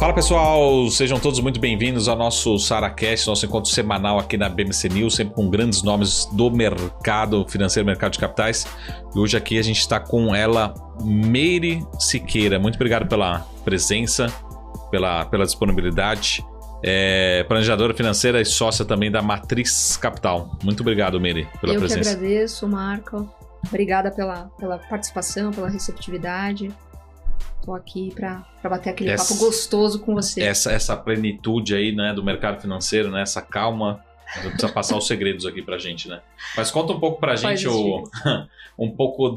Fala pessoal, sejam todos muito bem-vindos ao nosso SaraCast, nosso encontro semanal aqui na BMC News, sempre com grandes nomes do mercado financeiro, mercado de capitais. E hoje aqui a gente está com ela, Meire Siqueira. Muito obrigado pela presença, pela disponibilidade. Planejadora financeira e sócia também da Matriz Capital. Muito obrigado, Meire, pela presença. Eu que agradeço, Marco. Obrigada pela participação, pela receptividade. Estou aqui para bater aquele papo gostoso com você. Essa plenitude aí, né, do mercado financeiro, né, essa calma, você precisa passar os segredos aqui pra gente, né? Mas conta um pouco pra gente um pouco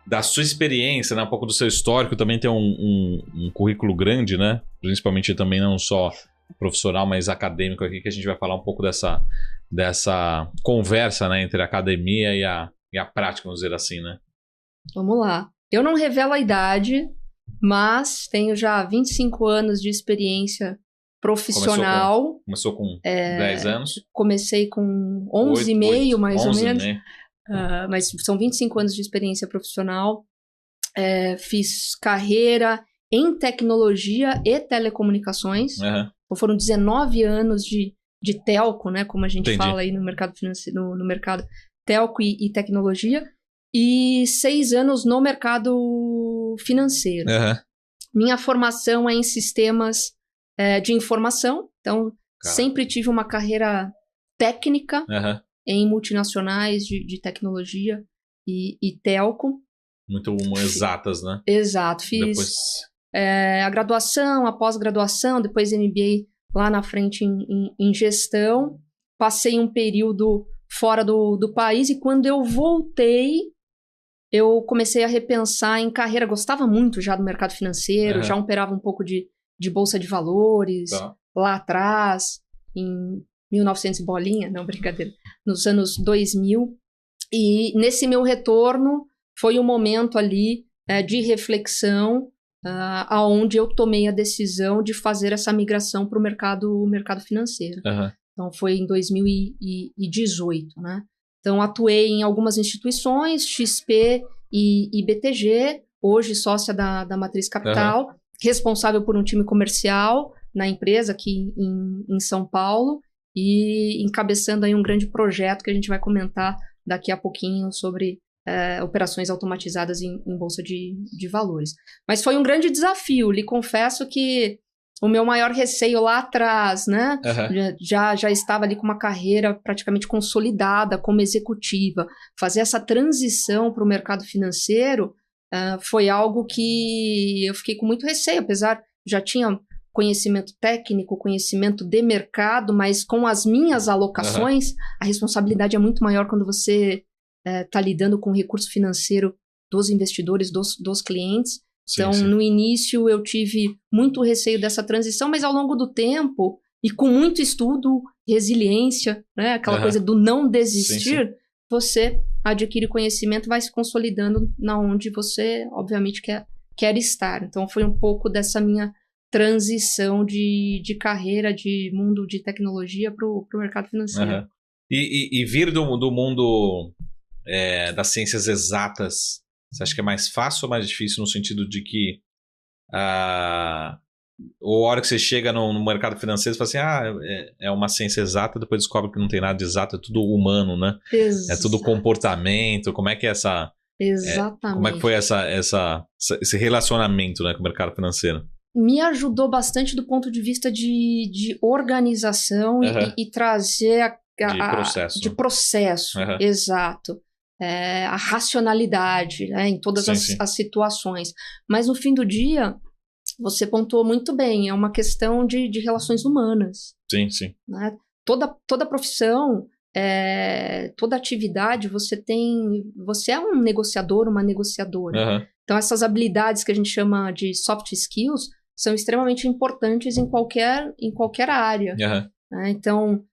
da sua experiência, né, um pouco do seu histórico. Também tem um currículo grande, né? Principalmente também não só profissional, mas acadêmico aqui, que a gente vai falar um pouco dessa conversa, né, entre a academia e a prática, vamos dizer assim, né? Vamos lá. Eu não revelo a idade, mas tenho já 25 anos de experiência profissional. Começou com 10 anos? Comecei com 11,5 mais ou menos. Mas são 25 anos de experiência profissional. Fiz carreira em tecnologia e telecomunicações. Uhum. Então foram 19 anos de telco, né, como a gente fala aí no mercado financeiro, no mercado telco e tecnologia. E 6 anos no mercado financeiro. Uhum. Minha formação é em sistemas de informação. Então, sempre tive uma carreira técnica em multinacionais de tecnologia e telco. Muito exatas, né? Exato. Fiz a graduação, a pós-graduação, depois MBA lá na frente em gestão. Passei um período fora do país e quando eu voltei, eu comecei a repensar em carreira. Gostava muito já do mercado financeiro, já operava um pouco de bolsa de valores lá atrás, em 1900 e bolinha, não, brincadeira, nos anos 2000. E nesse meu retorno foi um momento ali de reflexão, aonde eu tomei a decisão de fazer essa migração para o mercado financeiro. Uhum. Então foi em 2018, né? Então, atuei em algumas instituições, XP e BTG, hoje sócia da Matriz Capital, responsável por um time comercial na empresa aqui em São Paulo e encabeçando aí um grande projeto que a gente vai comentar daqui a pouquinho sobre operações automatizadas em bolsa de valores. Mas foi um grande desafio, lhe confesso que o meu maior receio lá atrás, né? Já estava ali com uma carreira praticamente consolidada como executiva. Fazer essa transição para o mercado financeiro foi algo que eu fiquei com muito receio, apesar já tinha conhecimento técnico, conhecimento de mercado, mas com as minhas alocações, a responsabilidade é muito maior quando você está lidando com o recurso financeiro dos investidores, dos clientes. Então, sim. No início eu tive muito receio dessa transição, mas ao longo do tempo, e com muito estudo, resiliência, né, aquela coisa do não desistir, você adquire conhecimento, vai se consolidando na onde você, obviamente, quer estar. Então, foi um pouco dessa minha transição de carreira, de mundo de tecnologia para o mercado financeiro. E vir do mundo das ciências exatas, você acha que é mais fácil ou mais difícil no sentido de que a hora que você chega no mercado financeiro, você fala assim, é uma ciência exata, depois descobre que não tem nada de exato, é tudo humano, né? Exato. É tudo comportamento. Como é que é essa... Exatamente. Como é que foi esse relacionamento, né, com o mercado financeiro? Me ajudou bastante do ponto de vista de organização e trazer de processo. Exato. A racionalidade, né, em todas as situações. Mas no fim do dia, você pontuou muito bem, é uma questão de relações humanas. Sim. Né? Toda profissão, toda atividade, você é um negociador, uma negociadora. Então essas habilidades que a gente chama de soft skills são extremamente importantes em qualquer área. Né? Então,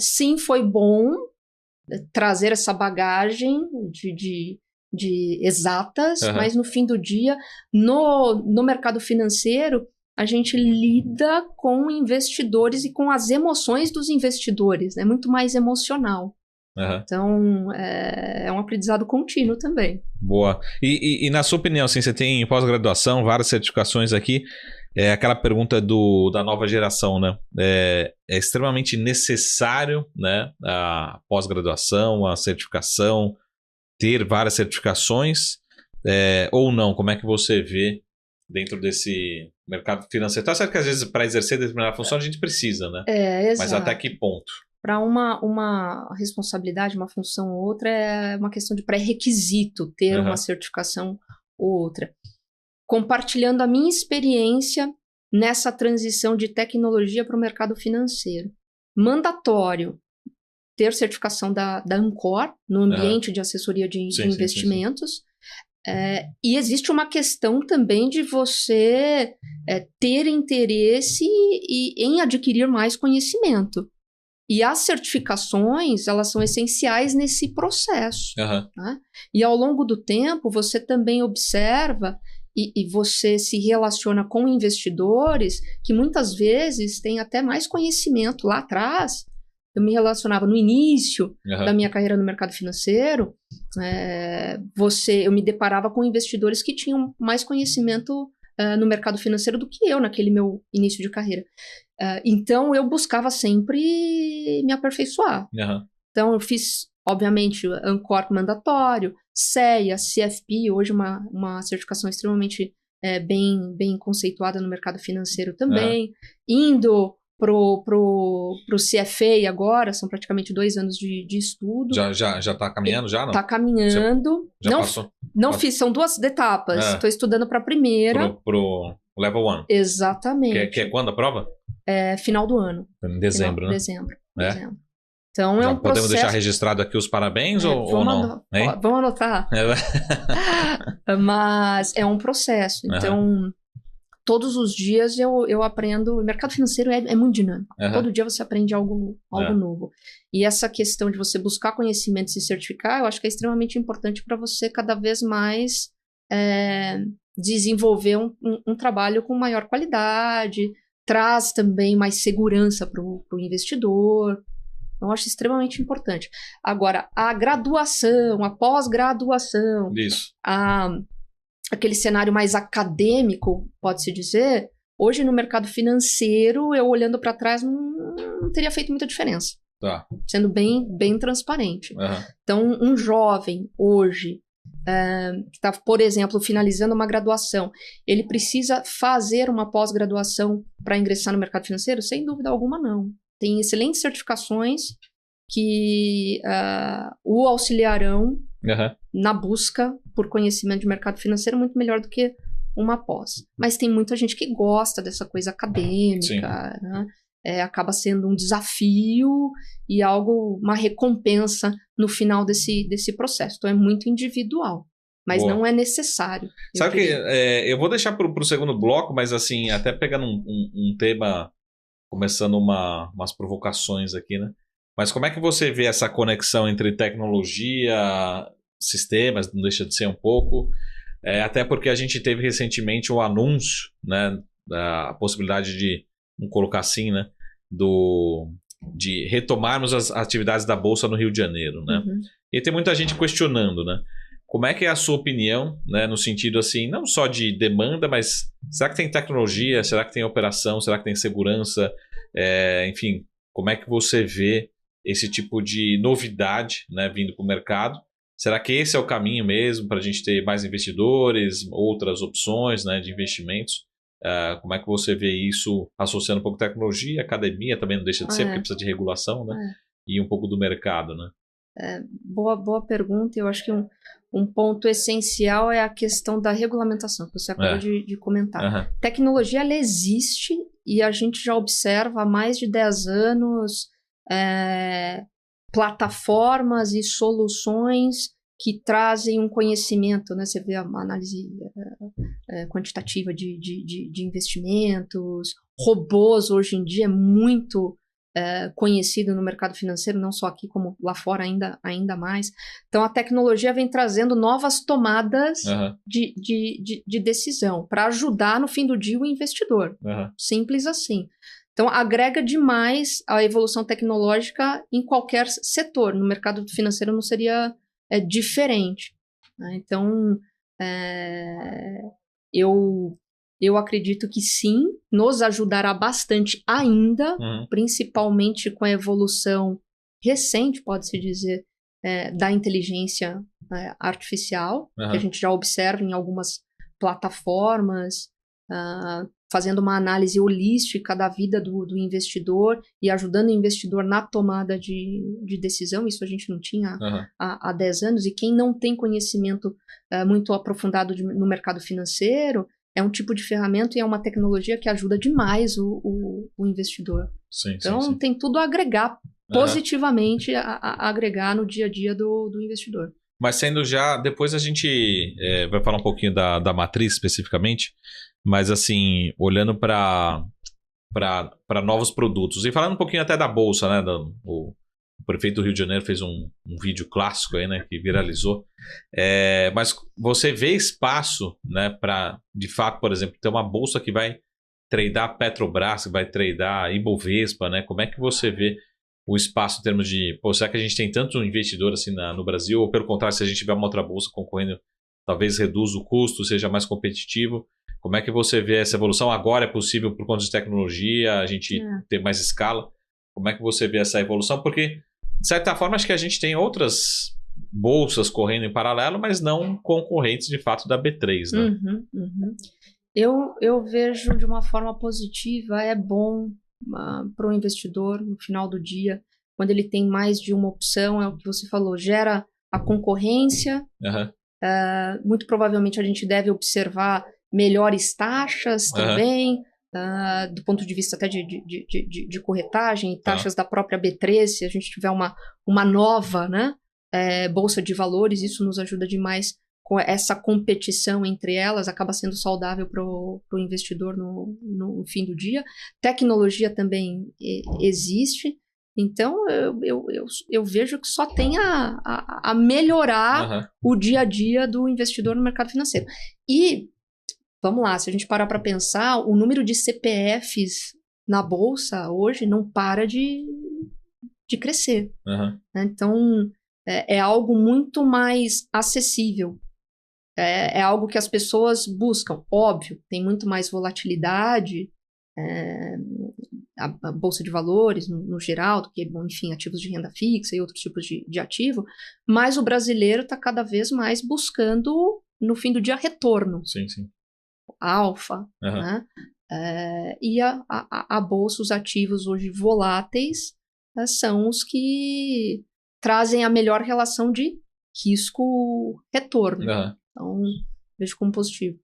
sim, foi bom trazer essa bagagem de exatas, mas no fim do dia, no mercado financeiro, a gente lida com investidores e com as emoções dos investidores, né? Muito mais emocional. Então, é um aprendizado contínuo também. Boa. E na sua opinião, assim, você tem pós-graduação, várias certificações aqui, aquela pergunta da nova geração, né? É extremamente necessário, né, a pós-graduação, a certificação, ter várias certificações, ou não? Como é que você vê dentro desse mercado financeiro? Tá certo que às vezes para exercer determinada função a gente precisa, né? Exato. Mas até que ponto? Para uma responsabilidade, uma função ou outra, é uma questão de pré-requisito ter uma certificação ou outra. Compartilhando a minha experiência nessa transição de tecnologia para o mercado financeiro. Mandatório ter certificação da Ancor no ambiente de assessoria de investimentos. E existe uma questão também de você ter interesse em adquirir mais conhecimento. E as certificações, elas são essenciais nesse processo. Né? E ao longo do tempo, você também observa e você se relaciona com investidores que muitas vezes têm até mais conhecimento lá atrás. Eu me relacionava no início da minha carreira no mercado financeiro, eu me deparava com investidores que tinham mais conhecimento no mercado financeiro do que eu naquele meu início de carreira. Então, eu buscava sempre me aperfeiçoar. Então, eu fiz, obviamente, Ancor mandatório, CEA, CFP, hoje uma certificação extremamente bem conceituada no mercado financeiro também. Indo pro CFA agora, são praticamente 2 anos de estudo. Já está caminhando, já não? Está caminhando. Já passou? Não fiz, são 2 etapas. Estou estudando para a primeira. Pro Level 1. Exatamente. Que é quando a prova? Final do ano. Em dezembro, né? Dezembro. Então já é um podemos processo... deixar registrado aqui os parabéns ou não? Vamos anotar. Mas é um processo. Então, todos os dias eu aprendo. O mercado financeiro é muito dinâmico. Todo dia você aprende algo novo. E essa questão de você buscar conhecimento e se certificar, eu acho que é extremamente importante para você cada vez mais desenvolver um trabalho com maior qualidade, traz também mais segurança para o investidor. Então, eu acho extremamente importante. Agora, a graduação, a pós-graduação, aquele cenário mais acadêmico, pode-se dizer, hoje no mercado financeiro, eu olhando para trás, não teria feito muita diferença. Sendo bem transparente. Então, um jovem hoje, que está, por exemplo, finalizando uma graduação, ele precisa fazer uma pós-graduação para ingressar no mercado financeiro? Sem dúvida alguma, não. Tem excelentes certificações que o auxiliarão na busca por conhecimento de mercado financeiro muito melhor do que uma pós. Mas tem muita gente que gosta dessa coisa acadêmica, né? Acaba sendo um desafio e uma recompensa no final desse processo. Então é muito individual, mas não é necessário. Sabe que eu vou deixar para o segundo bloco, mas assim, até pegando um tema, começando umas provocações aqui, né? Mas como é que você vê essa conexão entre tecnologia, sistemas, não deixa de ser um pouco, até porque a gente teve recentemente um anúncio, né, da possibilidade de, vamos colocar assim, né, de retomarmos as atividades da Bolsa no Rio de Janeiro, né? E tem muita gente questionando, né? Como é que é a sua opinião, né, no sentido assim, não só de demanda, mas será que tem tecnologia, será que tem operação, será que tem segurança, enfim, como é que você vê esse tipo de novidade, né, vindo para o mercado? Será que esse é o caminho mesmo para a gente ter mais investidores, outras opções, né, de investimentos? Como é que você vê isso associando um pouco tecnologia, academia também não deixa de ser, porque precisa de regulação, né? E um pouco do mercado, né? Boa pergunta. Eu acho que um ponto essencial é a questão da regulamentação, que você acabou de comentar. Tecnologia, ela existe e a gente já observa há mais de 10 anos plataformas e soluções que trazem um conhecimento, né? Você vê a análise quantitativa de investimentos, robôs hoje em dia é muito conhecido no mercado financeiro, não só aqui como lá fora ainda mais. Então a tecnologia vem trazendo novas tomadas de decisão para ajudar no fim do dia o investidor. Simples assim. Então, agrega demais a evolução tecnológica em qualquer setor. No mercado financeiro não seria diferente, né? Então, eu acredito que sim, nos ajudará bastante ainda, principalmente com a evolução recente, pode-se dizer, da inteligência artificial, que a gente já observa em algumas plataformas, fazendo uma análise holística da vida do investidor e ajudando o investidor na tomada de decisão. Isso a gente não tinha há 10 anos. E quem não tem conhecimento muito aprofundado no mercado financeiro, é um tipo de ferramenta e é uma tecnologia que ajuda demais o investidor. Sim, então, sim. Tem tudo a agregar positivamente, a agregar no dia a dia do investidor. Mas sendo já, depois a gente vai falar um pouquinho da matriz especificamente, mas assim, olhando para novos produtos e falando um pouquinho até da Bolsa, né? O prefeito do Rio de Janeiro fez um vídeo clássico aí, né? Que viralizou. Mas você vê espaço, né? Para, de fato, por exemplo, ter uma Bolsa que vai tradear Petrobras, que vai tradear Ibovespa, né? Como é que você vê o espaço em termos de... será que a gente tem tanto investidor assim no Brasil? Ou pelo contrário, se a gente tiver uma outra Bolsa concorrendo, talvez reduza o custo, seja mais competitivo? Como é que você vê essa evolução? Agora é possível por conta de tecnologia, a gente ter mais escala. Como é que você vê essa evolução? Porque, de certa forma, acho que a gente tem outras bolsas correndo em paralelo, mas não concorrentes, de fato, da B3, né? Eu vejo de uma forma positiva, é bom para o investidor no final do dia, quando ele tem mais de uma opção, é o que você falou, gera a concorrência. Muito provavelmente a gente deve observar melhores taxas também, do ponto de vista até de corretagem, taxas da própria B3, se a gente tiver uma nova, né, bolsa de valores, isso nos ajuda demais. Com essa competição entre elas, acaba sendo saudável para o investidor no fim do dia. Tecnologia também existe, então eu vejo que só tem a melhorar o dia a dia do investidor no mercado financeiro. E, vamos lá, se a gente parar para pensar, o número de CPFs na Bolsa hoje não para de crescer. Então, é algo muito mais acessível. É algo que as pessoas buscam. Óbvio, tem muito mais volatilidade, a Bolsa de Valores, no geral, do que, enfim, ativos de renda fixa e outros tipos de ativo, mas o brasileiro está cada vez mais buscando, no fim do dia, retorno. Sim, sim. Alfa, né? E a Bolsa, os ativos hoje voláteis, são os que trazem a melhor relação de risco-retorno. Então, vejo como positivo.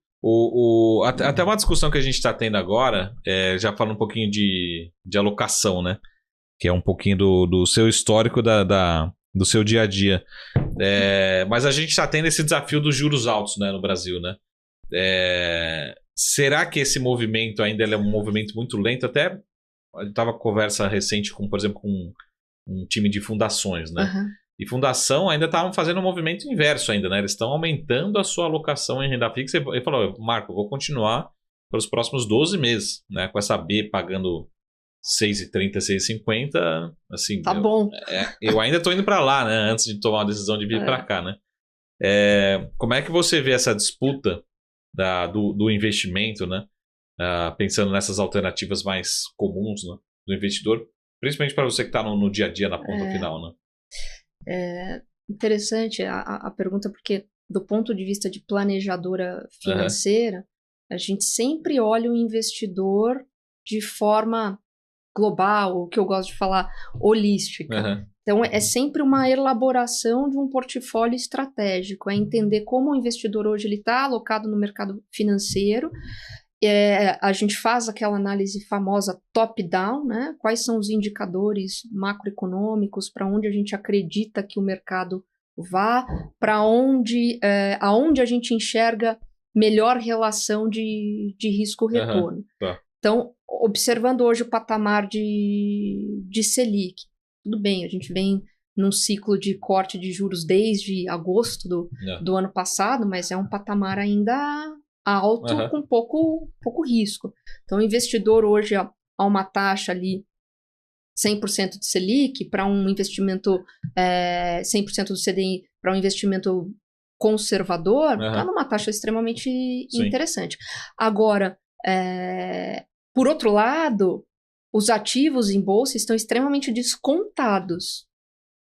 Até uma discussão que a gente está tendo agora, já falando um pouquinho de alocação, né? Que é um pouquinho do seu histórico, do seu dia a dia. Mas a gente está tendo esse desafio dos juros altos, né, no Brasil, né? Será que esse movimento ainda é um movimento muito lento? Até eu estava com conversa recente com, por exemplo, com um time de fundações, né? E fundação ainda estavam fazendo um movimento inverso ainda, né? Eles estão aumentando a sua alocação em renda fixa. Ele falou, Marco, eu vou continuar pelos próximos 12 meses, né? Com essa B pagando 6,30, 6,50, assim... Tá bom. Eu ainda estou indo para lá, né? Antes de tomar a decisão de vir para cá, né? Como é que você vê essa disputa do investimento, né? Pensando nessas alternativas mais comuns, né? Do investidor, principalmente para você que está no dia a dia, na ponta final, né? Interessante a pergunta, porque do ponto de vista de planejadora financeira, a gente sempre olha o investidor de forma global, o que eu gosto de falar, holística. Então, é sempre uma elaboração de um portfólio estratégico, é entender como o investidor hoje está alocado no mercado financeiro. A gente faz aquela análise famosa top-down, né? Quais são os indicadores macroeconômicos, para onde a gente acredita que o mercado vá, para aonde a gente enxerga melhor relação de risco-retorno. Então, observando hoje o patamar de Selic, tudo bem, a gente vem num ciclo de corte de juros desde agosto do ano passado, mas é um patamar ainda alto com pouco risco. Então, o investidor hoje, a uma taxa ali 100% de Selic para um investimento 100% do CDI para um investimento conservador, está numa taxa extremamente interessante. Agora, por outro lado, os ativos em bolsa estão extremamente descontados.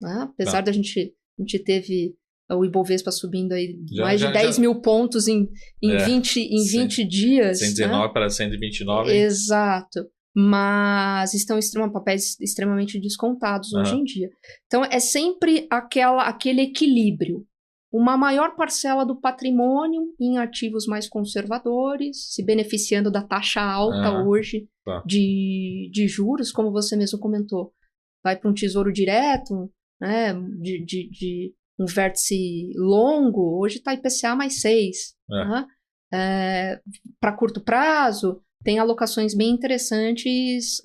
Né? Apesar da gente teve o Ibovespa subindo aí mais de 10 mil pontos em 20 dias. 119 né? para 129. Exato. Mas estão papéis extremamente descontados hoje em dia. Então, é sempre aquele equilíbrio. Uma maior parcela do patrimônio em ativos mais conservadores, se beneficiando da taxa alta hoje de juros, como você mesmo comentou. Vai para um tesouro direto, né, de um vértice longo, hoje está IPCA mais 6. Né? Para curto prazo, tem alocações bem interessantes,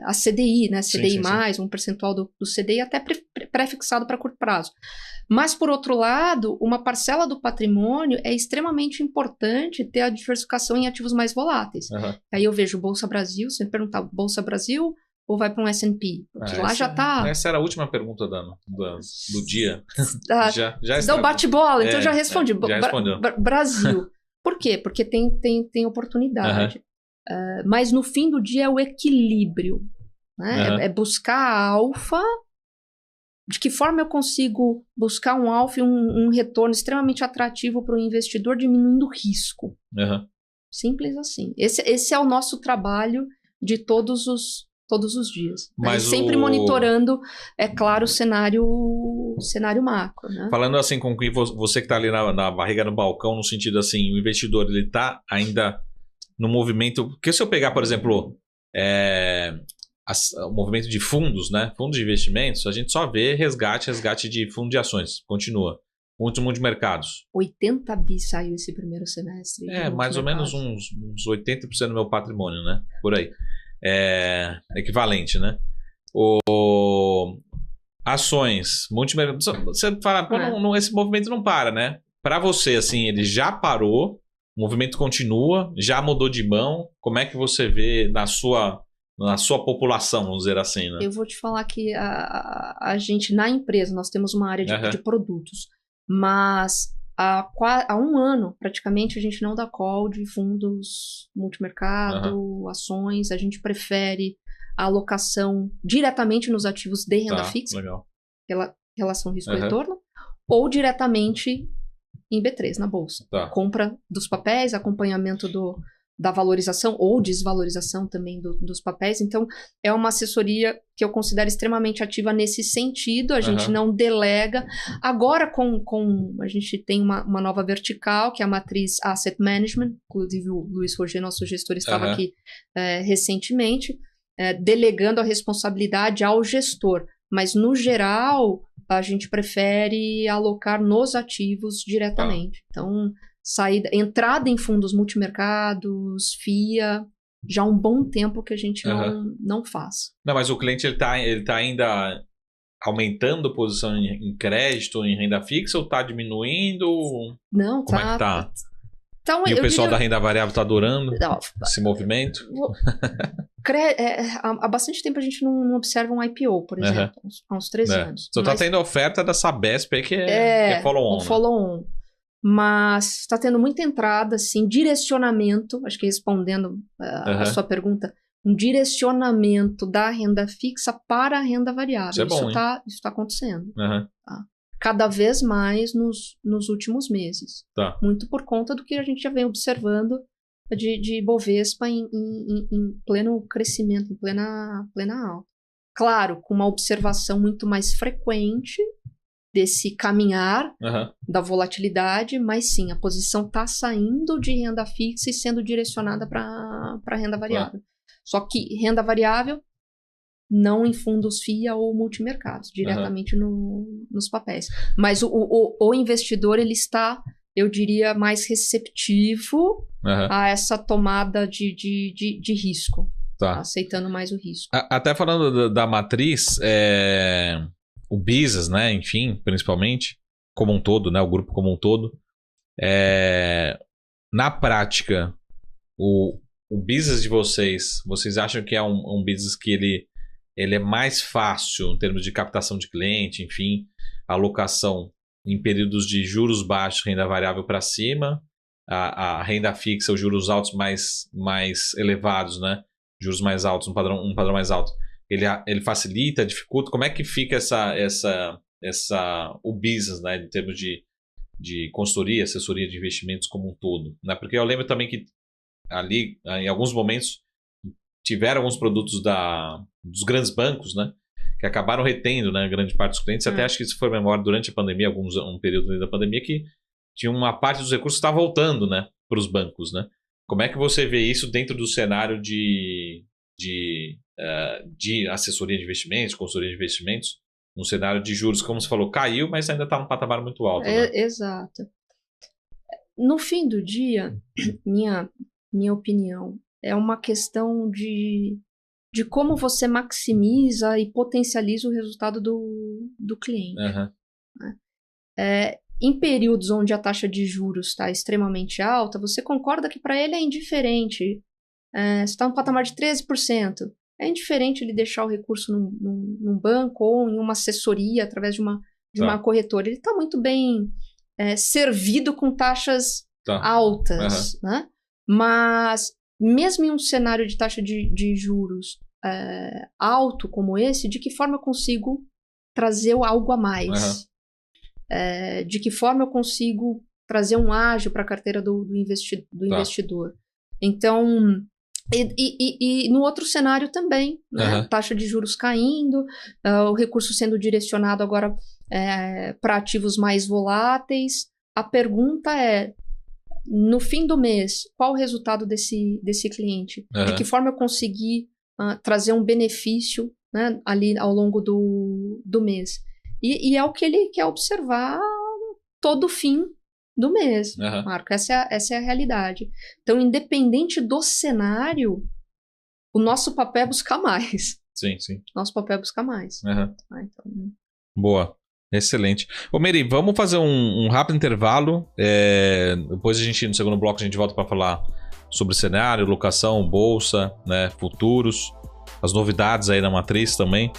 a CDI, né? CDI+, um percentual do CDI até pré-fixado para curto prazo. Mas, por outro lado, uma parcela do patrimônio é extremamente importante ter a diversificação em ativos mais voláteis. Aí eu vejo Bolsa Brasil, você me perguntar, Bolsa Brasil ou vai para um S&P? Porque lá já está... Essa era a última pergunta do dia. já dá o bate-bola, então já respondi. Já respondeu. Brasil. Por quê? Porque tem oportunidade. Mas no fim do dia é o equilíbrio. Né? É buscar a alfa. De que forma eu consigo buscar um alfa e um retorno extremamente atrativo para o investidor, diminuindo o risco. Simples assim. Esse é o nosso trabalho de todos os dias. Mas sempre monitorando, é claro, o cenário macro. Né? Falando assim com você que está ali na barriga no balcão, no sentido assim, o investidor ele está ainda no movimento... Porque se eu pegar, por exemplo, o movimento de fundos, né? Fundos de investimentos, a gente só vê resgate de fundo de ações. Continua. Muito mundo de mercados. 80 bi saiu esse primeiro semestre. Mais ou menos uns 80% do meu patrimônio, né? Por aí. Equivalente, né? Ações, multimercado. Você fala, esse movimento não para, né? Para você, assim, ele já parou, o movimento continua, já mudou de mão. Como é que você vê na sua população, vamos dizer assim, né? Eu vou te falar que a gente, na empresa, nós temos uma área de produtos, mas há um ano, praticamente, a gente não dá call de fundos multimercado, ações. A gente prefere a alocação diretamente nos ativos de renda fixa, legal. Pela relação risco-retorno, ou diretamente em B3, na bolsa. Compra dos papéis, acompanhamento da valorização ou desvalorização também dos papéis. Então, é uma assessoria que eu considero extremamente ativa nesse sentido. A gente não delega. Agora, a gente tem uma nova vertical, que é a matriz Asset Management. Inclusive, o Luiz Roger, nosso gestor, estava aqui recentemente, delegando a responsabilidade ao gestor. Mas, no geral, a gente prefere alocar nos ativos diretamente. Então, entrada em fundos multimercados, FIA, já há um bom tempo que a gente não faz. Não, mas o cliente ele tá ainda aumentando posição em crédito, em renda fixa, ou está diminuindo? Não, como é que tá? Então, e o pessoal da renda variável está adorando esse movimento? Há bastante tempo a gente não observa um IPO, por exemplo, há uns 13 anos. Só está tendo a oferta da Sabesp que é follow-on. Follow-on. Mas está tendo muita entrada, assim, direcionamento, acho que respondendo a sua pergunta, um direcionamento da renda fixa para a renda variável. Isso é bom, isso está acontecendo. Cada vez mais nos últimos meses. Muito por conta do que a gente já vem observando de Bovespa em pleno crescimento, em plena alta. Claro, com uma observação muito mais frequente desse caminhar da volatilidade, mas sim, a posição está saindo de renda fixa e sendo direcionada para renda variável. Só que renda variável não em fundos FIA ou multimercados, diretamente nos papéis. Mas o investidor, ele está, eu diria, mais receptivo a essa tomada de risco, aceitando mais o risco. Até falando da matriz, o business, né, enfim, principalmente, como um todo, né, o grupo como um todo, na prática, o business de vocês acham que é um business que ele é mais fácil em termos de captação de cliente, enfim, alocação em períodos de juros baixos, renda variável para cima, a renda fixa, os juros altos mais elevados, né? Juros mais altos, um padrão mais alto. Ele facilita, dificulta? Como é que fica o business, né? Em termos de consultoria, assessoria de investimentos como um todo, né? Porque eu lembro também que ali, em alguns momentos, tiveram alguns produtos dos grandes bancos, né? Que acabaram retendo, né, grande parte dos clientes. Até acho que isso foi memória durante a pandemia, um período da pandemia, que tinha uma parte dos recursos que está voltando, né, para os bancos, né? Como é que você vê isso dentro do cenário de assessoria de investimentos, consultoria de investimentos, um cenário de juros, como você falou, caiu, mas ainda está num patamar muito alto, né? Exato. No fim do dia, minha opinião, é uma questão de como você maximiza e potencializa o resultado do cliente. Uhum. Né? Em períodos onde a taxa de juros está extremamente alta, você concorda que para ele é indiferente. Você está no patamar de 13%. É indiferente ele deixar o recurso num banco ou em uma assessoria através de uma corretora. Ele está muito bem servido com taxas altas. Uhum. Né? Mas, mesmo em um cenário de taxa de juros alto como esse, de que forma eu consigo trazer algo a mais? Uhum. De que forma eu consigo trazer um ágio para a carteira do investidor? Então, e no outro cenário também, né? Uhum. Taxa de juros caindo, o recurso sendo direcionado agora para ativos mais voláteis. A pergunta é, no fim do mês, qual o resultado desse cliente? Uhum. De que forma eu consegui trazer um benefício, né, ali ao longo do mês? E é o que ele quer observar todo fim do mês, Uhum. Marco. Essa é a realidade. Então, independente do cenário, o nosso papel é buscar mais. Sim. Nosso papel é buscar mais. Uhum. Então... Boa. Excelente. Ô, Mary, vamos fazer um rápido intervalo. Depois no segundo bloco, a gente volta para falar sobre cenário, locação, bolsa, né, futuros, as novidades aí na matriz também.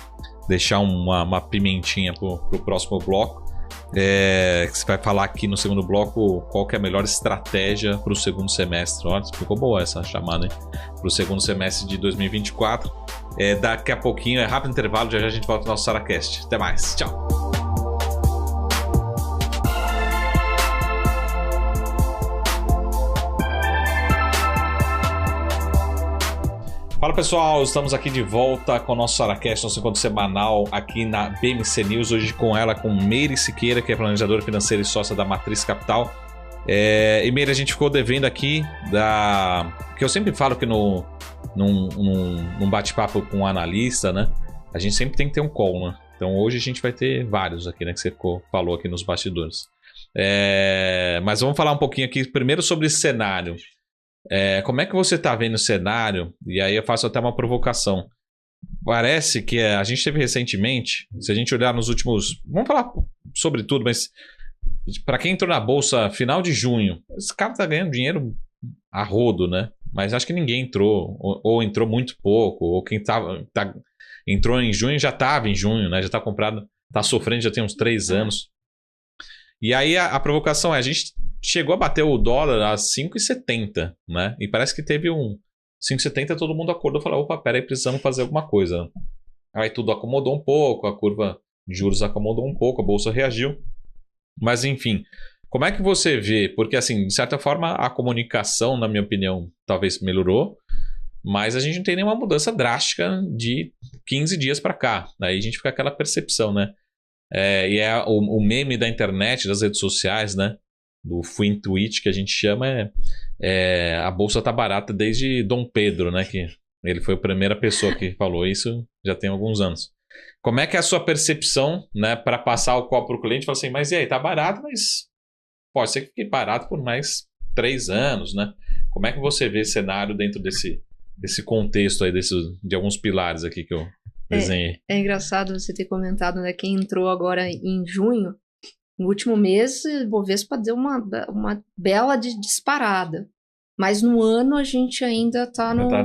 Deixar uma pimentinha pro próximo bloco. Você vai falar aqui no segundo bloco qual que é a melhor estratégia para o segundo semestre. Olha, ficou boa essa chamada, hein? Para o segundo semestre de 2024. Daqui a pouquinho, rápido intervalo, já a gente volta no nosso SaraCast. Até mais, tchau! Fala pessoal, estamos aqui de volta com o nosso SaraCast, nosso encontro semanal aqui na BMC News, hoje com ela, com Mary Siqueira, que é planejadora financeira e sócia da Matriz Capital. E Mary, a gente ficou devendo aqui que eu sempre falo que num bate-papo com um analista, né, a gente sempre tem que ter um call, né? Então hoje a gente vai ter vários aqui, né, que você falou aqui nos bastidores. Mas vamos falar um pouquinho aqui primeiro sobre esse cenário. Como é que você está vendo o cenário? E aí eu faço até uma provocação. Parece que a gente teve recentemente, se a gente olhar nos últimos... Vamos falar sobre tudo, mas para quem entrou na bolsa final de junho, esse cara está ganhando dinheiro a rodo, né? Mas acho que ninguém entrou, ou entrou muito pouco, ou quem entrou em junho já estava em junho, né? Já está comprado, está sofrendo já tem uns 3 anos. E aí a provocação a gente chegou a bater o dólar a 5,70, né? E parece que teve 5,70, todo mundo acordou e falou, opa, peraí, precisamos fazer alguma coisa. Aí tudo acomodou um pouco, a curva de juros acomodou um pouco, a bolsa reagiu. Mas enfim, como é que você vê? Porque assim, de certa forma, a comunicação, na minha opinião, talvez melhorou, mas a gente não tem nenhuma mudança drástica de 15 dias para cá. Aí a gente fica com aquela percepção, né? O meme da internet, das redes sociais, né? Do Fuin Tweet, que a gente chama, a bolsa tá barata desde Dom Pedro, né? Que ele foi a primeira pessoa que falou isso, já tem alguns anos. Como é que é a sua percepção, né? Para passar o copo pro cliente e falar assim, mas e aí, tá barato, mas pode ser que fique barato por mais 3 anos, né? Como é que você vê esse cenário dentro desse contexto aí, de alguns pilares aqui que eu desenhei? É engraçado você ter comentado, né? Quem entrou agora em junho, no último mês, o Bovespa deu uma bela disparada, Mas no ano a gente ainda está no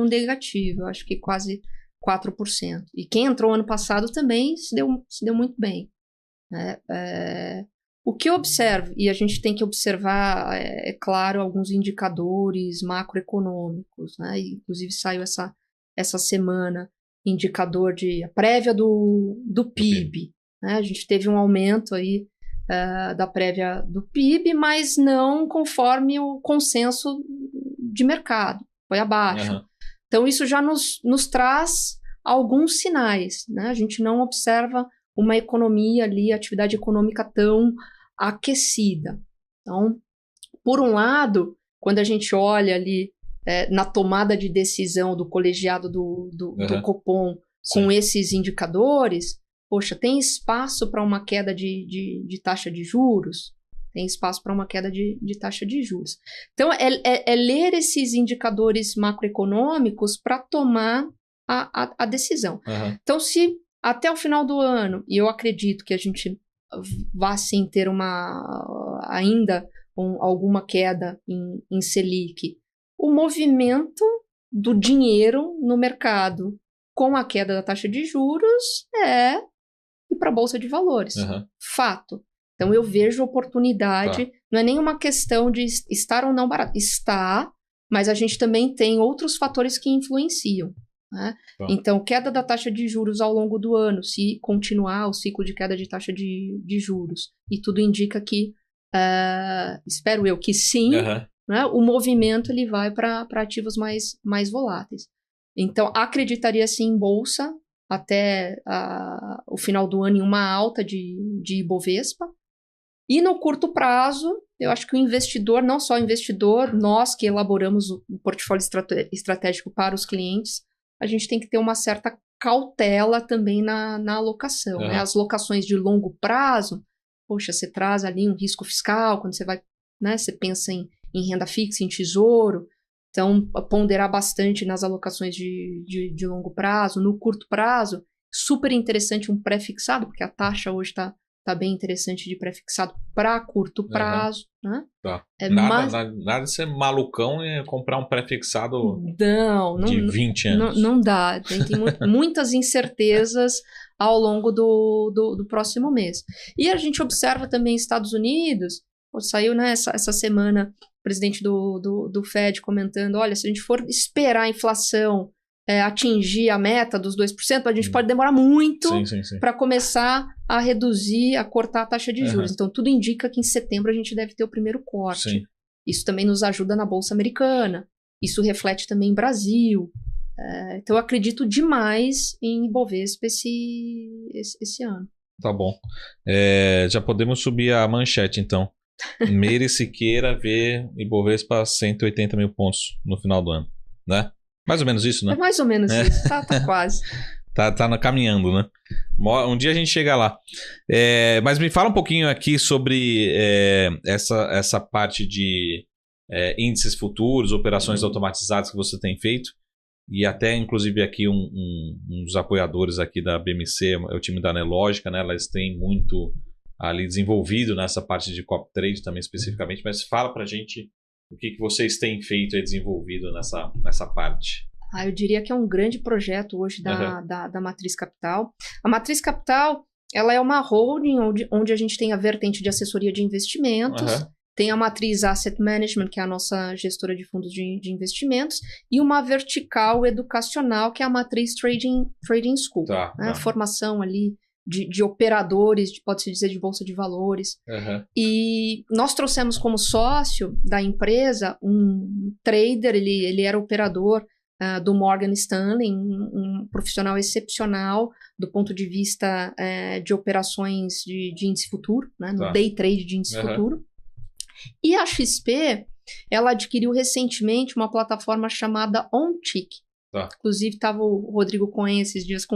negativo. Eu acho que quase 4%. E quem entrou ano passado também se deu muito bem. Né? O que eu observo, e a gente tem que observar, é claro, alguns indicadores macroeconômicos, né? Inclusive saiu essa semana indicador a prévia do PIB. Né? A gente teve um aumento aí da prévia do PIB, mas não conforme o consenso de mercado, foi abaixo. Uhum. Então isso já nos traz alguns sinais, né? A gente não observa uma economia ali, atividade econômica tão aquecida. Então, por um lado, quando a gente olha ali na tomada de decisão do colegiado do Copom com esses indicadores, poxa, tem espaço para uma queda de taxa de juros? Tem espaço para uma queda de taxa de juros. Então, é ler esses indicadores macroeconômicos para tomar a decisão. Uhum. Então, se até o final do ano, e eu acredito que a gente vai sim ter alguma queda em Selic, o movimento do dinheiro no mercado com a queda da taxa de juros é ir para a Bolsa de Valores. Uhum. Fato. Então eu vejo oportunidade, não é nenhuma questão de estar ou não barato. Está, mas a gente também tem outros fatores que influenciam. Né? Então, queda da taxa de juros ao longo do ano, se continuar o ciclo de queda de taxa de juros, e tudo indica que, espero eu que sim, né? O movimento ele vai para ativos mais voláteis. Então, acreditaria sim em bolsa até o final do ano em uma alta de Ibovespa. E no curto prazo, eu acho que o investidor, não só o investidor, nós que elaboramos o portfólio estratégico para os clientes, a gente tem que ter uma certa cautela também na alocação. Né? As locações de longo prazo, poxa, você traz ali um risco fiscal, quando você vai, né, você pensa em renda fixa, em tesouro, então ponderar bastante nas alocações de longo prazo. No curto prazo, super interessante um pré-fixado, porque a taxa hoje está bem interessante de pré-fixado para curto prazo. Né? Tá. Nada de ser malucão e comprar um pré-fixado de 20 anos. Não dá. Tem muitas incertezas ao longo do próximo mês. E a gente observa também Estados Unidos, saiu essa semana o presidente do Fed comentando, olha, se a gente for esperar a inflação atingir a meta dos 2%, a gente pode demorar muito para começar a reduzir, a cortar a taxa de juros. Então, tudo indica que em setembro a gente deve ter o primeiro corte. Sim. Isso também nos ajuda na Bolsa Americana. Isso reflete também em Brasil. Então, eu acredito demais em Ibovespa esse ano. Tá bom. Já podemos subir a manchete, então. Meire Siqueira vê Ibovespa 180 mil pontos no final do ano, né? Mais ou menos isso, né? É mais ou menos isso, tá quase. Tá caminhando, né? Um dia a gente chega lá. Mas me fala um pouquinho aqui sobre essa parte de índices futuros, operações automatizadas que você tem feito. E até, inclusive, aqui um dos apoiadores aqui da BMC, é o time da Nelogica, né? Elas têm muito ali desenvolvido nessa parte de copy trade também especificamente. Mas fala pra gente o que vocês têm feito e desenvolvido nessa parte. Eu diria que é um grande projeto hoje da Matriz Capital. A Matriz Capital, ela é uma holding onde a gente tem a vertente de assessoria de investimentos, tem a Matriz Asset Management, que é a nossa gestora de fundos de investimentos, e uma vertical educacional, que é a Matriz Trading School. Né? Formação ali de operadores, pode-se dizer, de bolsa de valores. E nós trouxemos como sócio da empresa um trader, ele era operador do Morgan Stanley, um profissional excepcional do ponto de vista de operações de índice futuro, né, no day trade de índice futuro. E a XP, ela adquiriu recentemente uma plataforma chamada OnTick. Inclusive, estava o Rodrigo Cohen esses dias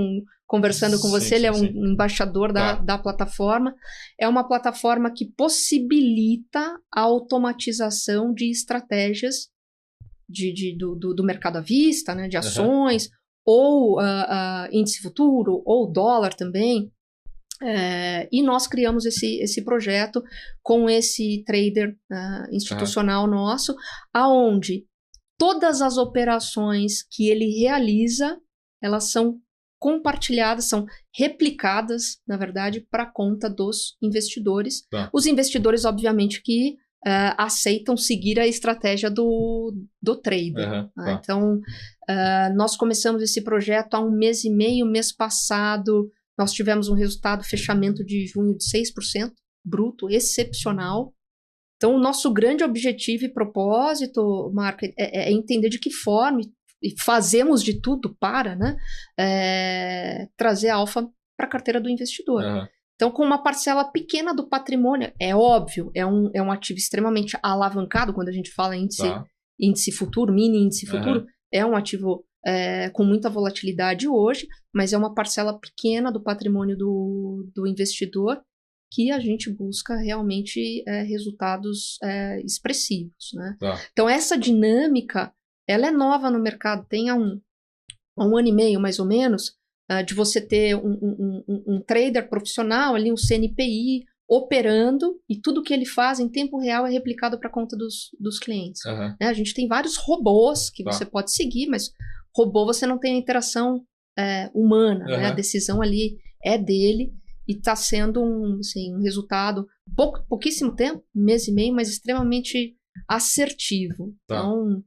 conversando com você, ele é um embaixador da plataforma. É uma plataforma que possibilita a automatização de estratégias do mercado à vista, né, de ações, ou índice futuro, ou dólar também. E nós criamos esse projeto com esse trader institucional nosso, aonde todas as operações que ele realiza, elas são compartilhadas, são replicadas, na verdade, para a conta dos investidores. Os investidores, obviamente, que aceitam seguir a estratégia do trader. Então, nós começamos esse projeto há 1 mês e meio. Mês passado, nós tivemos um resultado, fechamento de junho, de 6% bruto, excepcional. Então, o nosso grande objetivo e propósito, Marco, é entender de que forma, e fazemos de tudo para, né, trazer alfa para a carteira do investidor. Então, com uma parcela pequena do patrimônio, é óbvio, é um ativo extremamente alavancado, quando a gente fala índice futuro, mini índice futuro, é um ativo com muita volatilidade hoje, mas é uma parcela pequena do patrimônio do investidor que a gente busca realmente resultados expressivos, né? Então, essa dinâmica, ela é nova no mercado, tem há um ano e meio, mais ou menos, de você ter um trader profissional ali, um CNPI, operando, e tudo que ele faz em tempo real é replicado para a conta dos clientes. Né? A gente tem vários robôs que você pode seguir, mas robô você não tem a interação humana, né? A decisão ali é dele, e está sendo um resultado, pouquíssimo tempo, 1 mês e meio, mas extremamente assertivo. Então,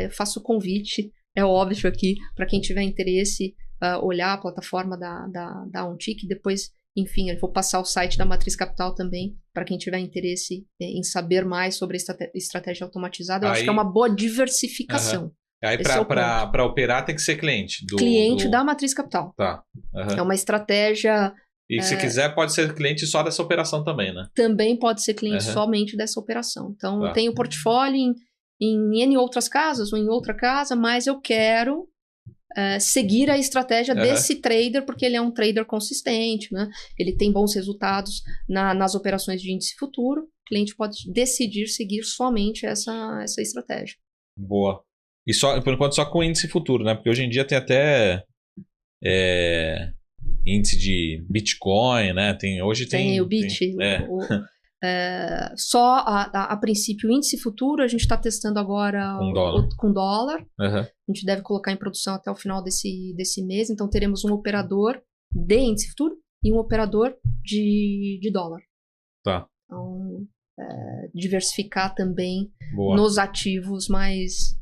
eu faço o convite, é óbvio aqui, para quem tiver interesse, olhar a plataforma da OnTick, depois, enfim, eu vou passar o site da Matriz Capital também, para quem tiver interesse em saber mais sobre a estratégia automatizada. Eu acho que é uma boa diversificação. Aí, para operar, tem que ser cliente. Cliente da Matriz Capital. É uma estratégia... E se quiser, pode ser cliente só dessa operação também, né? Também pode ser cliente somente dessa operação. Então, eu tenho portfólio em N outras casas ou em outra casa, mas eu quero seguir a estratégia desse trader, porque ele é um trader consistente, né? Ele tem bons resultados nas operações de índice futuro. O cliente pode decidir seguir somente essa estratégia. Boa. E por enquanto só com índice futuro, né? Porque hoje em dia tem até índice de Bitcoin, né? Hoje tem o BIT. Só a princípio, o índice futuro a gente está testando agora com dólar. A gente deve colocar em produção até o final desse mês. Então, teremos um operador de índice futuro e um operador de dólar. Então, diversificar também nos ativos mais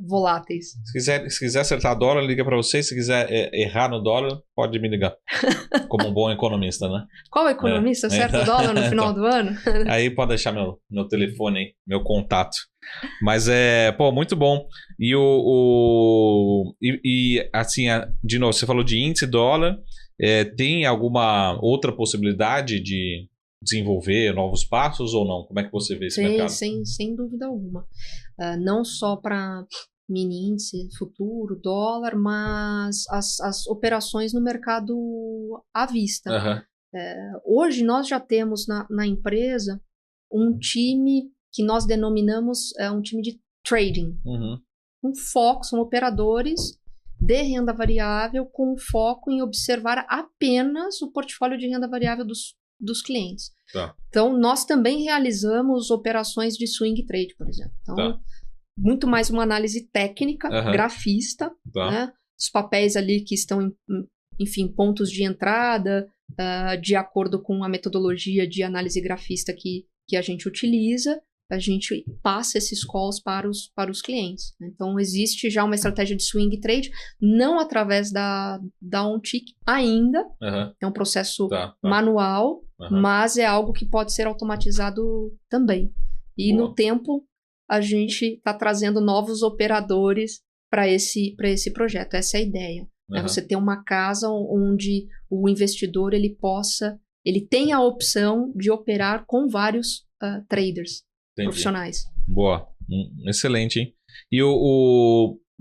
voláteis. Se quiser acertar dólar, liga para você. Se quiser errar no dólar, pode me ligar. Como um bom economista, né? Qual economista acerta o dólar no final do ano? Aí pode deixar meu telefone aí, meu contato. Mas muito bom. E assim, de novo, você falou de índice dólar. Tem alguma outra possibilidade de desenvolver novos passos ou não? Como é que você vê esse mercado? Sem dúvida alguma. Não só para mini índice, futuro, dólar, mas as operações no mercado à vista. Hoje nós já temos na empresa um time que nós denominamos um time de trading. Um foco, são operadores de renda variável com foco em observar apenas o portfólio de renda variável dos clientes. Então, nós também realizamos operações de swing trade, por exemplo. Então, muito mais uma análise técnica, grafista, né? Os papéis ali que estão, enfim, pontos de entrada, de acordo com a metodologia de análise grafista que a gente utiliza, a gente passa esses calls para os clientes. Então, existe já uma estratégia de swing trade, não através da OnTick ainda, é um processo manual, mas é algo que pode ser automatizado também. E no tempo, a gente está trazendo novos operadores para esse projeto. Essa é a ideia. É você ter uma casa onde o investidor ele tem a opção de operar com vários traders profissionais. Boa. Excelente, hein? E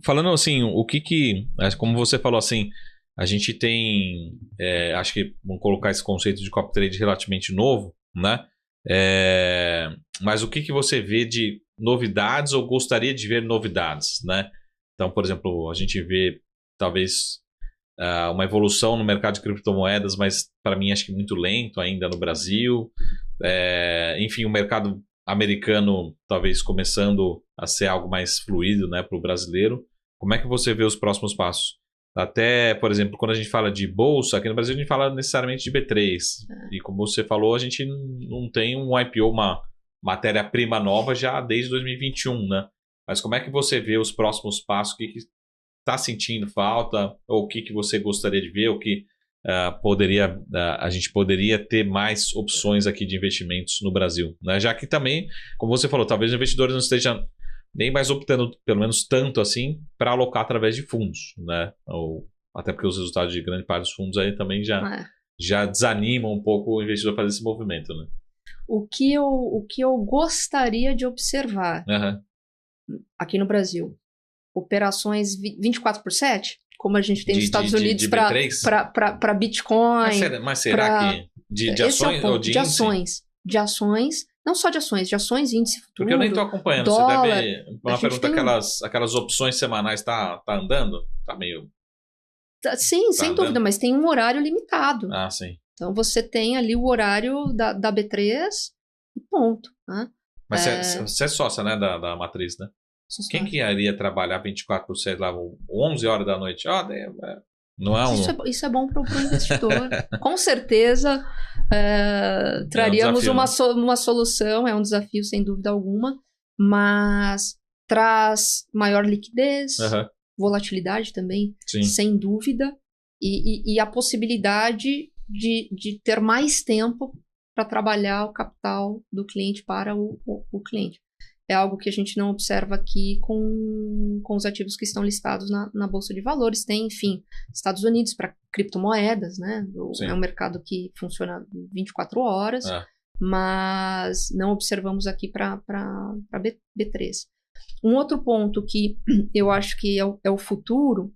falando assim, como você falou assim, a gente tem, acho que vamos colocar esse conceito de copy trade relativamente novo, né? Mas o que você vê de novidades ou gostaria de ver novidades, né? Então, por exemplo, a gente vê talvez uma evolução no mercado de criptomoedas, mas para mim acho que muito lento ainda no Brasil. Enfim, o mercado americano talvez começando a ser algo mais fluido, né, para o brasileiro. Como é que você vê os próximos passos? Até, por exemplo, quando a gente fala de bolsa, aqui no Brasil a gente fala necessariamente de B3. E como você falou, a gente não tem um IPO, uma matéria-prima nova já desde 2021, né? Mas como é que você vê os próximos passos? O que está sentindo falta? Ou o que você gostaria de ver? O que a gente poderia ter mais opções aqui de investimentos no Brasil, né? Já que também, como você falou, talvez os investidores não estejam nem mais optando, pelo menos tanto assim, para alocar através de fundos, né? Até porque os resultados de grande parte dos fundos aí também já desanimam um pouco o investidor a fazer esse movimento, né? O que eu gostaria de observar aqui no Brasil, operações 24/7, como a gente tem nos Estados Unidos para Bitcoin. Mas será que de ações ou de índice? De ações, não só de ações, índice futuro. Porque eu nem estou acompanhando. Dólar, você deve. Uma pergunta: aquelas opções semanais tá andando? Tá meio. Sim, sem dúvida, mas tem um horário limitado. Ah, sim. Então você tem ali o horário da B3 e ponto. Né? Mas você é sócia, né, da matriz, né? Quem que iria trabalhar 24/7 lá, 11 horas da noite? Não é Isso é bom para o investidor. Com certeza traríamos uma solução, é um desafio sem dúvida alguma, mas traz maior liquidez, volatilidade também, sem dúvida, e a possibilidade de ter mais tempo para trabalhar o capital do cliente para o cliente. É algo que a gente não observa aqui com os ativos que estão listados na Bolsa de Valores. Tem, enfim, Estados Unidos para criptomoedas, né? É um mercado que funciona 24 horas, mas não observamos aqui para B3. Um outro ponto que eu acho que é o futuro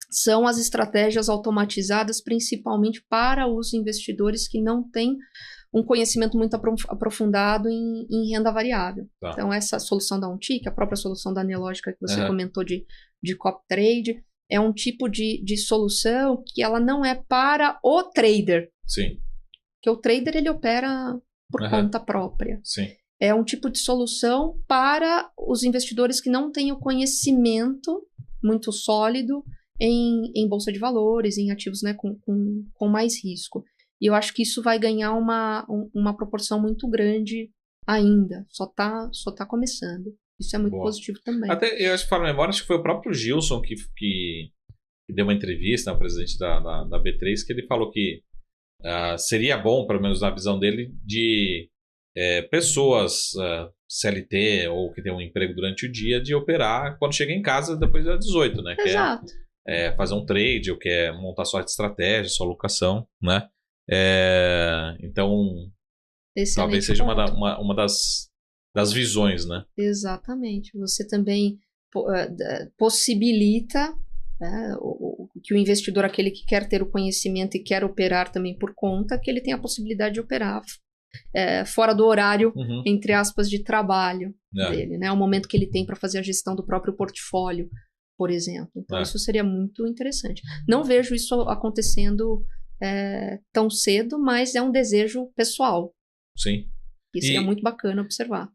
são as estratégias automatizadas, principalmente para os investidores que não têm um conhecimento muito aprofundado em renda variável. Tá. Então, essa solução da Untick, a própria solução da Nelogica que você comentou de copy trade, é um tipo de solução que ela não é para o trader. Sim. Porque o trader, ele opera por conta própria. Sim. É um tipo de solução para os investidores que não têm o conhecimento muito sólido em bolsa de valores, em ativos, né, com mais risco. E eu acho que isso vai ganhar uma proporção muito grande ainda. Só tá começando. Isso é muito positivo também. Até, eu acho que falo memória, acho que foi o próprio Gilson que deu uma entrevista, o presidente da B3, que ele falou que seria bom, pelo menos na visão dele, de pessoas CLT ou que tem um emprego durante o dia, de operar quando chega em casa depois das 18, né? Exato. Que é fazer um trade, ou quer montar sua estratégia, sua alocação, né? Então, talvez seja uma das visões, né? Exatamente. Você também possibilita que o investidor, aquele que quer ter o conhecimento e quer operar também por conta, que ele tenha a possibilidade de operar fora do horário, entre aspas, de trabalho dele, né? O momento que ele tem para fazer a gestão do próprio portfólio, por exemplo. Então, isso seria muito interessante. Não vejo isso acontecendo tão cedo, mas é um desejo pessoal. Sim. E seria muito bacana observar.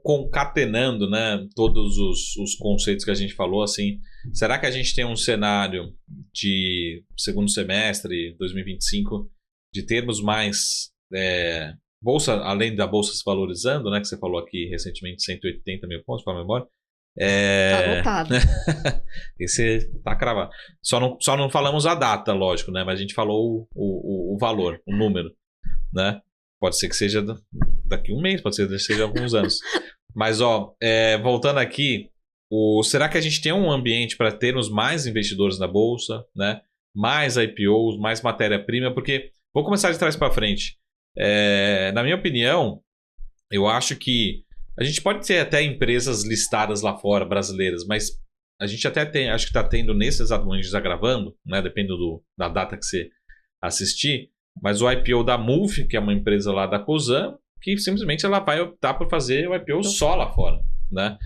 Concatenando, né, todos os conceitos que a gente falou, assim, será que a gente tem um cenário de segundo semestre 2025 de termos mais bolsa, além da bolsa se valorizando, né, que você falou aqui recentemente 180 mil pontos, para a memória? Tá lotado. Esse tá cravado. Só não falamos a data, lógico, né? Mas a gente falou o valor, o número, né? Pode ser que seja daqui a um mês, pode ser que seja alguns anos. Mas, voltando aqui, será que a gente tem um ambiente para termos mais investidores na bolsa, né? Mais IPOs, mais matéria-prima? Porque, vou começar de trás para frente. Na minha opinião, eu acho que a gente pode ter até empresas listadas lá fora, brasileiras, mas a gente até tem, acho que está tendo nesse exato momento, desagravando, né? Depende da data que você assistir, mas o IPO da MUF, que é uma empresa lá da Cosan, que simplesmente ela vai optar por fazer o IPO só lá fora. né?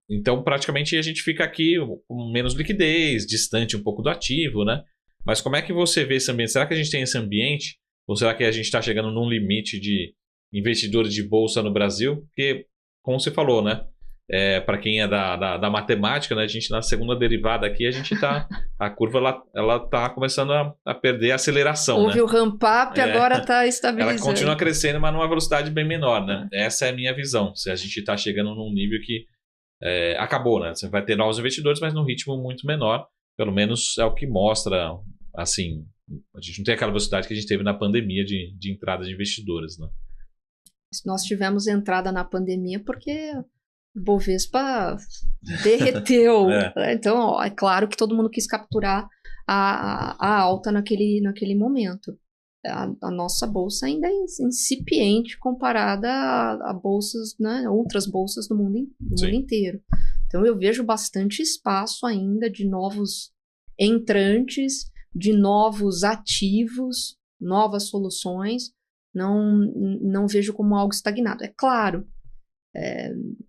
Então, praticamente, a gente fica aqui com menos liquidez, distante um pouco do ativo, né? Mas como é que você vê esse ambiente? Será que a gente tem esse ambiente? Ou será que a gente está chegando num limite de investidores de bolsa no Brasil? Porque, como você falou, né? Para quem é da matemática, né? A gente na segunda derivada aqui, a curva ela tá começando a perder a aceleração. Houve, né? O ramp-up, agora está estabilizando. Ela continua crescendo, mas numa velocidade bem menor, né? Essa é a minha visão. Se a gente está chegando num nível que acabou, né? Você vai ter novos investidores, mas num ritmo muito menor. Pelo menos é o que mostra, assim, a gente não tem aquela velocidade que a gente teve na pandemia de entrada de investidores, né? Nós tivemos entrada na pandemia porque o Bovespa derreteu. Então, é claro que todo mundo quis capturar a alta naquele momento. A nossa bolsa ainda é incipiente comparada a bolsas, né, outras bolsas do mundo inteiro. Então, eu vejo bastante espaço ainda de novos entrantes, de novos ativos, novas soluções. Não vejo como algo estagnado. É claro,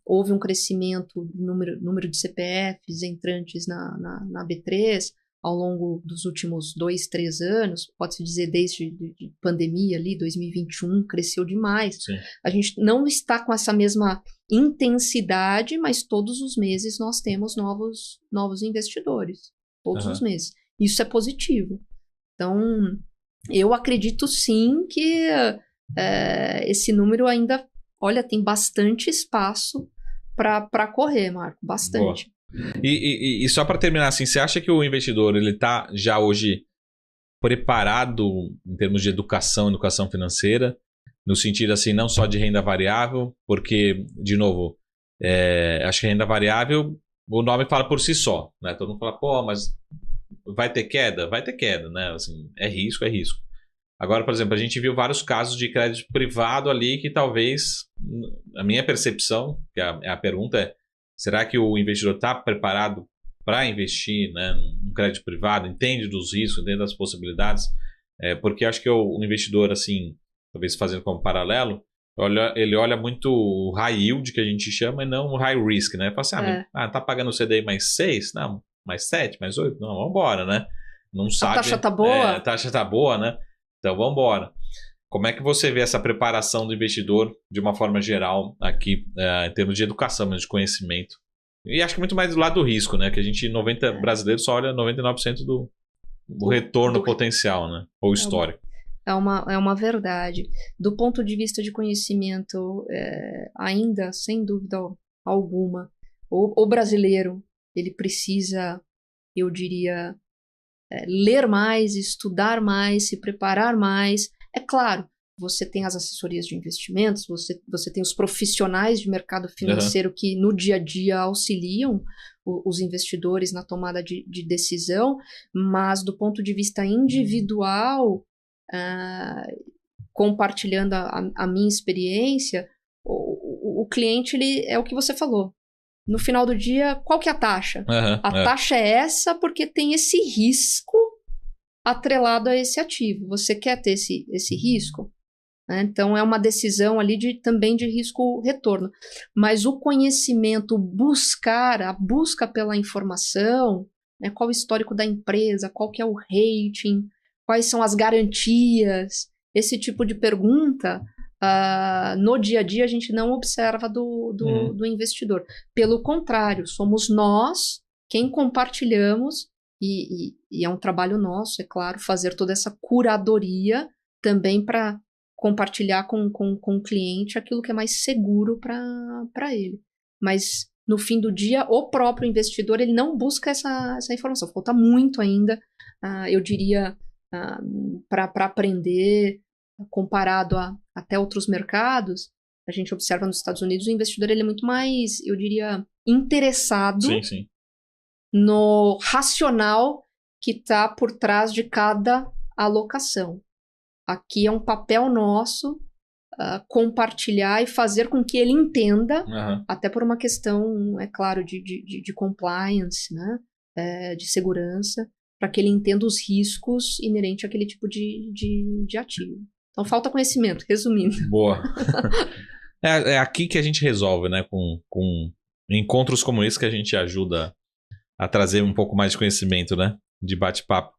houve um crescimento do número de CPFs entrantes na B3 ao longo dos últimos 2-3 anos, pode-se dizer desde pandemia ali, 2021, cresceu demais. Sim. A gente não está com essa mesma intensidade, mas todos os meses nós temos novos investidores. Todos os meses. Isso é positivo. Então, eu acredito sim que esse número ainda, olha, tem bastante espaço para correr, Marco, bastante. Boa. E só para terminar, assim, você acha que o investidor ele está já hoje preparado em termos de educação financeira, no sentido assim, não só de renda variável, porque, de novo, acho que renda variável, o nome fala por si só, né? Todo mundo fala, pô, mas vai ter queda? Vai ter queda, né? Assim, é risco. Agora, por exemplo, a gente viu vários casos de crédito privado ali que talvez, a minha percepção, que a pergunta é, será que o investidor está preparado para investir, né, num crédito privado, entende dos riscos, entende das possibilidades? Porque acho que o investidor, assim, talvez fazendo como paralelo, ele olha muito o high yield, que a gente chama, e não o high risk, né? Fala assim, tá pagando o CDI mais 6? Não, mais 7, mais 8? Não, vamos embora, né? Não sabe. A taxa tá boa? A taxa tá boa, né? Então, vamos embora. Como é que você vê essa preparação do investidor de uma forma geral aqui, em termos de educação, de conhecimento? E acho que muito mais do lado do risco, né? Que a gente, brasileiro, só olha 99% do retorno potencial, né? Ou histórico. É uma verdade. Do ponto de vista de conhecimento, ainda, sem dúvida alguma, o brasileiro, ele precisa, eu diria, ler mais, estudar mais, se preparar mais. É claro, você tem as assessorias de investimentos, você tem os profissionais de mercado financeiro que no dia a dia auxiliam os investidores na tomada de decisão, mas do ponto de vista individual, compartilhando a minha experiência, o cliente, ele é o que você falou. No final do dia, qual que é a taxa? A taxa é essa porque tem esse risco atrelado a esse ativo. Você quer ter esse risco? Então, é uma decisão ali também de risco-retorno. Mas o conhecimento, a busca pela informação, né, qual o histórico da empresa, qual que é o rating, quais são as garantias, esse tipo de pergunta, no dia a dia a gente não observa do investidor. Pelo contrário, somos nós quem compartilhamos, e é um trabalho nosso, é claro, fazer toda essa curadoria também para compartilhar com o cliente aquilo que é mais seguro para ele. Mas, no fim do dia, o próprio investidor ele não busca essa informação. Falta muito ainda, eu diria, para aprender, comparado a até outros mercados. A gente observa nos Estados Unidos, o investidor ele é muito mais, eu diria, interessado no racional que está por trás de cada alocação. Aqui é um papel nosso compartilhar e fazer com que ele entenda, até por uma questão, é claro, de compliance, né? De segurança, para que ele entenda os riscos inerentes àquele tipo de ativo. Então, falta conhecimento, resumindo. Boa. É aqui que a gente resolve, né? Com encontros como esse que a gente ajuda a trazer um pouco mais de conhecimento, né? De bate-papo.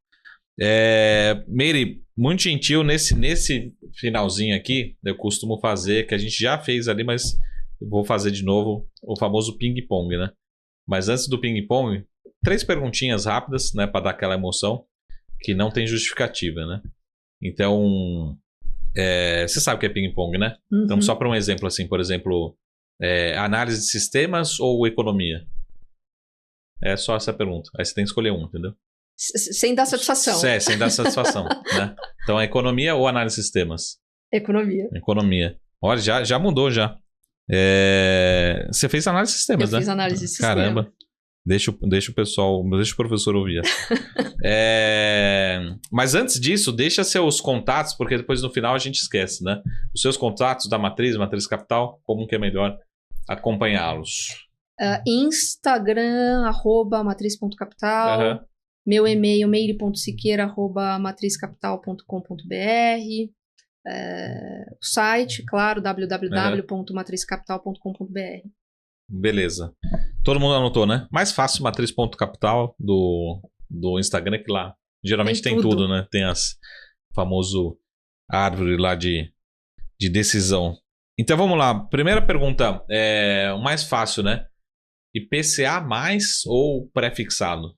Meire, muito gentil. Nesse finalzinho aqui, eu costumo fazer, que a gente já fez ali, mas eu vou fazer de novo, o famoso ping-pong, né? Mas antes do ping-pong, 3 perguntinhas rápidas, né? Para dar aquela emoção, que não tem justificativa, né? Então, você sabe o que é ping-pong, né? Uhum. Então, só para um exemplo, assim, por exemplo, análise de sistemas ou economia? É só essa pergunta. Aí você tem que escolher um, entendeu? Sem dar satisfação. Sem dar satisfação, né? Então, é economia ou análise de sistemas? Economia. Olha, já mudou, já. Você fez análise de sistemas, né? Eu fiz análise de sistemas. Caramba. Deixa o pessoal, deixa o professor ouvir. Mas antes disso, deixa seus contatos, porque depois no final a gente esquece, né? Os seus contatos da Matriz Capital, como que é melhor acompanhá-los? Instagram, @matriz.capital. Uhum. Meu e-mail, meire.siqueira@matrizcapital.com.br. O site, claro, www.matrizcapital.com.br. Beleza. Todo mundo anotou, né? Mais fácil, matriz.capital do Instagram, que lá geralmente tem tudo, né? Tem as famoso árvore lá de decisão. Então vamos lá. Primeira pergunta, o mais fácil, né? IPCA mais ou pré-fixado?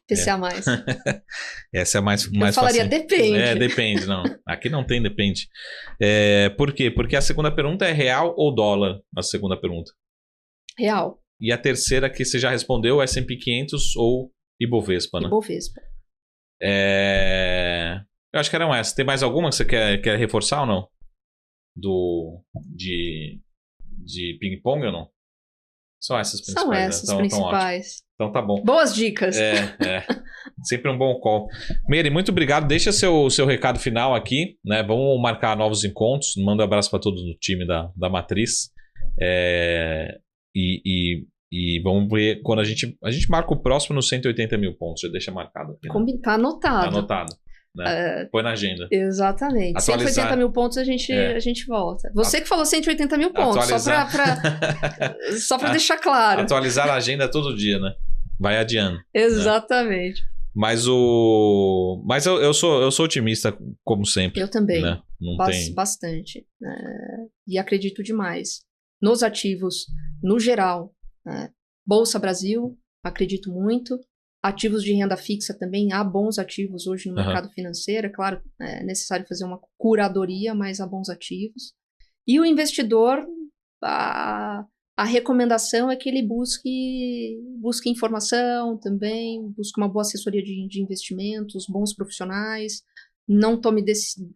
IPCA mais. Essa é mais fácil. Eu falaria depende. Depende, não. Aqui não tem depende. Por quê? Porque a segunda pergunta é real ou dólar? A segunda pergunta. Real. E a terceira que você já respondeu, S&P 500 ou Ibovespa, né? Ibovespa. Eu acho que eram essas. Tem mais alguma que você quer reforçar ou não? De ping-pong ou não? São essas principais. São essas principais. Então tá bom. Boas dicas. Sempre um bom call. Meire, muito obrigado. Deixa seu recado final aqui, né? Vamos marcar novos encontros. Manda um abraço para todos no time da Matriz. E vamos ver quando a gente marca o próximo nos 180 mil pontos. Já deixa marcado aqui, né? Tá anotado. Tá anotado. Né? Põe na agenda. Exatamente. 180 mil pontos a gente volta. Você que falou 180 mil pontos, só pra deixar claro. Atualizar a agenda todo dia, né? Vai adiando. Exatamente. Né? Mas eu sou otimista, como sempre. Eu também. Né? Bastante. E acredito demais nos ativos, no geral. Bolsa Brasil, acredito muito. Ativos de renda fixa também, há bons ativos hoje no mercado financeiro. É claro, é necessário fazer uma curadoria, mas há bons ativos. E o investidor, a recomendação é que ele busque informação também, busque uma boa assessoria de investimentos, bons profissionais, não tome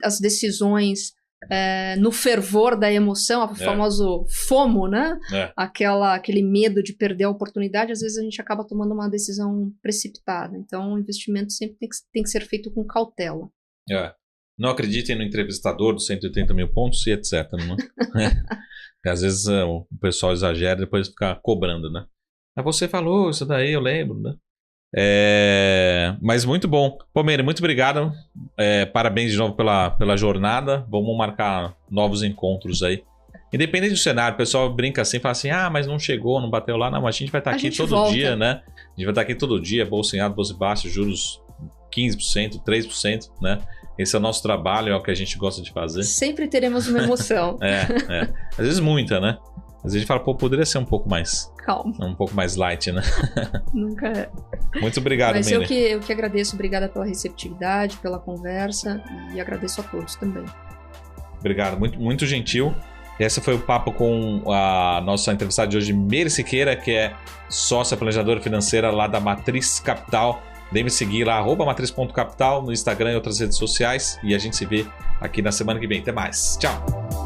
as decisões no fervor da emoção, o famoso FOMO, né? Aquele medo de perder a oportunidade. Às vezes a gente acaba tomando uma decisão precipitada. Então o investimento sempre tem que ser feito com cautela. Não acreditem no entrevistador dos 180 mil pontos e etc. Não é? Às vezes o pessoal exagera e depois fica cobrando, né? Mas você falou isso daí, eu lembro, né? Mas muito bom. Pô, Meire, muito obrigado. Parabéns de novo pela jornada. Vamos marcar novos encontros aí. Independente do cenário, o pessoal brinca assim, fala assim: mas não chegou, não bateu lá. Não, mas a gente vai estar aqui todo dia, né? A gente vai estar aqui todo dia, bolsa em alta, bolsa em baixa, juros 15%, 3%, né? Esse é o nosso trabalho, é o que a gente gosta de fazer. Sempre teremos uma emoção. Às vezes muita, né? Às vezes a gente fala, poderia ser um pouco mais... Calma. Um pouco mais light, né? Nunca é. Muito obrigado, Meire. Mas eu que agradeço. Obrigada pela receptividade, pela conversa. E agradeço a todos também. Obrigado. Muito, muito gentil. Esse foi o papo com a nossa entrevistada de hoje, Meire Siqueira, que é sócia planejadora financeira lá da Matriz Capital. Dê-me seguir lá, @matriz.capital no Instagram e outras redes sociais. E a gente se vê aqui na semana que vem. Até mais. Tchau.